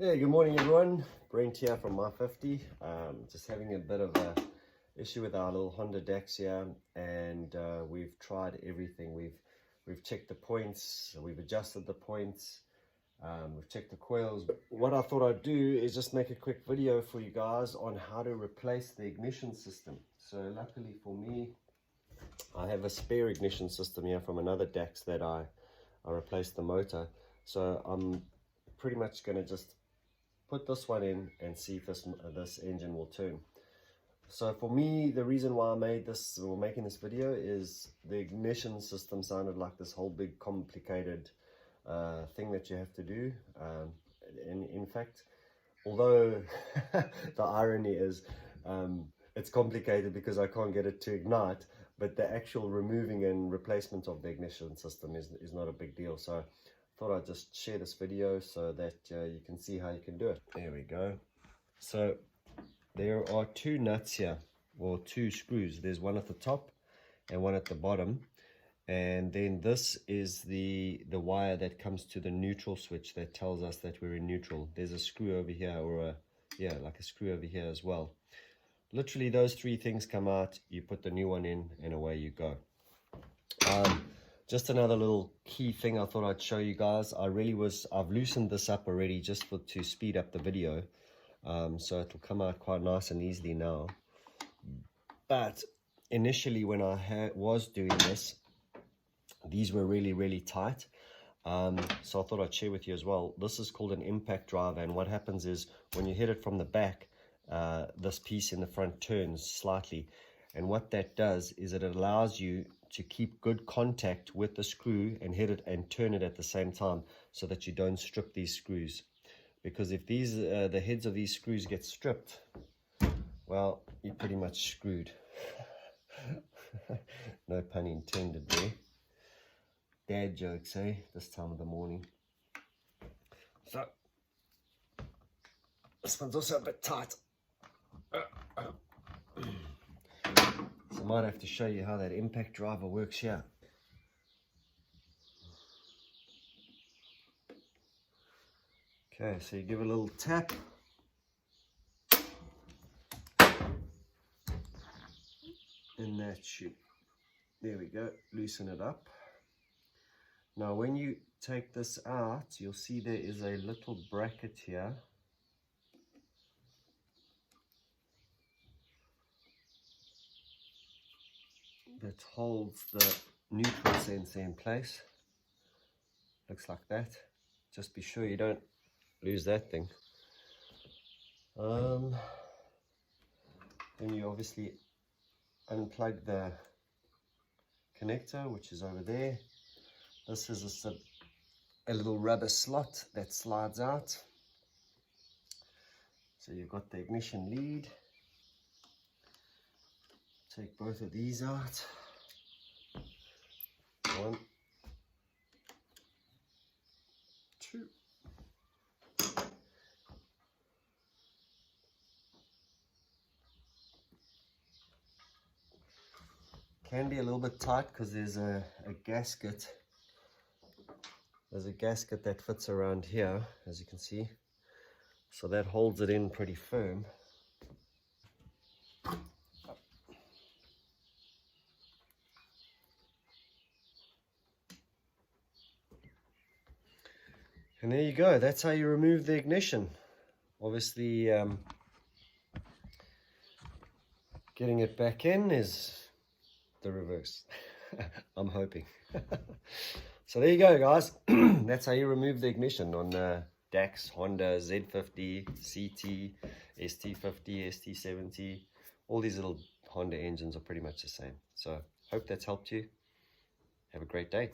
Yeah, good morning everyone. Brent here from My 50. Just having a bit of a issue with our little Honda Dax here, and we've tried everything. We've checked the points, we've adjusted the points, we've checked the coils. What I thought I'd do is just make a quick video for you guys on how to replace the ignition system. So luckily for me, I have a spare ignition system here from another Dax that I replaced the motor. So I'm pretty much going to just put this one in and see if this engine will turn. So for me, the reason why I made this or making this video is the ignition system sounded like this whole big complicated thing that you have to do. In fact, although the irony is it's complicated because I can't get it to ignite, but the actual removing and replacement of the ignition system is not a big deal. So thought I'd just share this video so that you can see how you can do it. There we go. So there are two nuts here, or two screws. There's one at the top and one at the bottom, and then this is the wire that comes to the neutral switch that tells us that we're in neutral. There's a screw over here, or like a screw over here as well. Literally those three things come out, you put the new one in, and away you go. Just another little key thing I thought I'd show you guys. I've loosened this up already just to speed up the video. So it'll come out quite nice and easily now. But initially when I was doing this, these were really tight. So I thought I'd share with you as well. This is called an impact driver, and what happens is when you hit it from the back, this piece in the front turns slightly. And what that does is it allows you to keep good contact with the screw and hit it and turn it at the same time, so that you don't strip these screws. Because if the heads of these screws get stripped, well, you're pretty much screwed. No pun intended there. Dad jokes, eh? This time of the morning. So this one's also a bit tight. So I might have to show you how that impact driver works here. Okay, so you give it a little tap. And that should, there we go, loosen it up. Now when you take this out, you'll see there is a little bracket here. That holds the neutral sensor in place. Looks like that. Just be sure you don't lose that thing. Then you obviously unplug the connector, which is over there. This is a little rubber slot that slides out. So you've got the ignition lead. Take both of these out. One, two. Can be a little bit tight because there's a gasket. There's a gasket that fits around here, as you can see. So that holds it in pretty firm. And there you go, that's how you remove the ignition. Obviously, getting it back in is the reverse. I'm hoping. So there you go, guys. That's how you remove the ignition on Dax, Honda, Z50, CT, ST50, ST70. All these little Honda engines are pretty much the same. So hope that's helped you. Have a great day.